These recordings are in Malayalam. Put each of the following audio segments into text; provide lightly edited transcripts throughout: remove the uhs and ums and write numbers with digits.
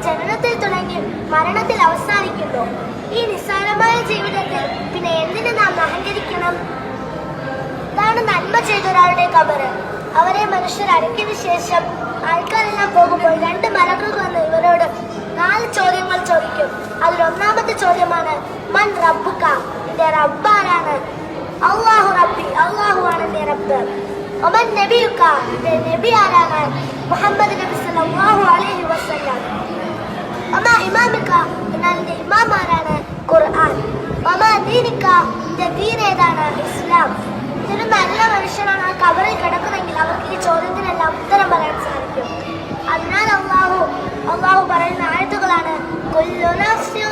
ജനനത്തിൽ തുടങ്ങി മരണത്തിൽ അവസാനിക്കുന്നു. ഈ നിസ്സാരമായ ജീവിതത്തിൽ പിന്നെ എന്തിനു നാം അഹങ്കരിക്കണം? ഇതാണ് നന്മ ചെയ്ത ഒരാളുടെ ഖബറ്. അവരെ മനുഷ്യർ അടക്കിയതിനു ശേഷം ആൾക്കാരെല്ലാം പോകുമ്പോൾ 2 മലക്കുകൾ വന്ന് ഇവരോട് 4 ചോദ്യങ്ങൾ ചോദിക്കും. അതിലൊന്നാമത്തെ ചോദ്യമാണ് മൻ റബ്ബുക, നിന്റെ റബ്ബാരാണ്? അല്ലാഹു റബ്ബി, അല്ലാഹു ആണ് എന്റെ റബ്ബ്. ഒമൻ നബിയുക, നിന്റെ നബി ആരാണ്? മുഹമ്മദ് നബി സല്ലല്ലാഹു അലൈഹി വസല്ലം. ഒമാ ഇമാമിക, എന്നാൽ നിന്റെ ഇമാം ആരാണ്? ഖുർആൻ. ഒമാ ദീനിക, നിന്റെ ദീൻ ഏതാണ്? ഇസ്ലാം. ഇതൊരു നല്ല മനുഷ്യനാണ് ആ ഖബറിൽ കിടക്കുന്നെങ്കിൽ അവർക്ക് ഈ ചോദ്യത്തിനെല്ലാം ഉത്തരം പറയാൻ സാധിക്കും. അതിനാൽ അള്ളാഹു പറയുന്ന ആയത്തുകളാണ് കുല്ലു നഫ്സിൻ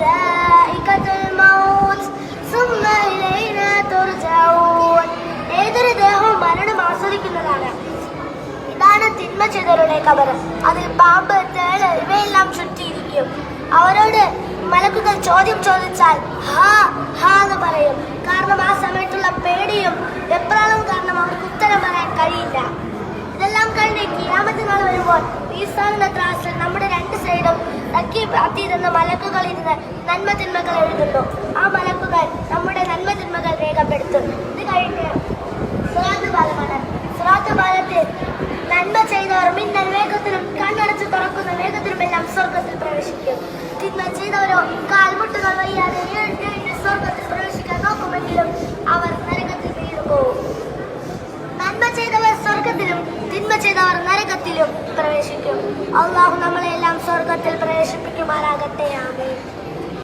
ദാഇഖത്തുൽ മൗത്ത് സുമ്മ ഇലൈനാ തുർജഊൻ. ഏതൊരു ദേഹവും മരണം ആസ്വദിക്കുന്നതാണ്. ഇതാണ് തിന്മ ചെയ്തവരുടെ ഖബർ. അതിൽ പാമ്പ്, തേള് ഇവയെല്ലാം ചുറ്റിയിരിക്കും. അവരോട് മലക്കുകൾ ചോദ്യം ചോദിച്ചാൽ ഹാ ഹാ എന്ന് പറയും. കാരണം ആ സമയത്തുള്ള പേടിയും വെപ്രാളവും കാരണം അവർക്ക് ഉത്തരം പറയാൻ കഴിയില്ല. ഇതെല്ലാം കഴിഞ്ഞ് ഖിയാമത്ത് നാൾ വരുമ്പോൾ ഈസാന്റെ ത്രാസിൽ നമ്മുടെ 2 സൈഡും തട്ടിയിരുന്ന മലക്കുകൾ ഇരുന്ന് നന്മ തിന്മകൾ എഴുതുന്നു. ആ മലക്കുകൾ നമ്മുടെ നന്മ തിന്മകൾ രേഖപ്പെടുത്തും.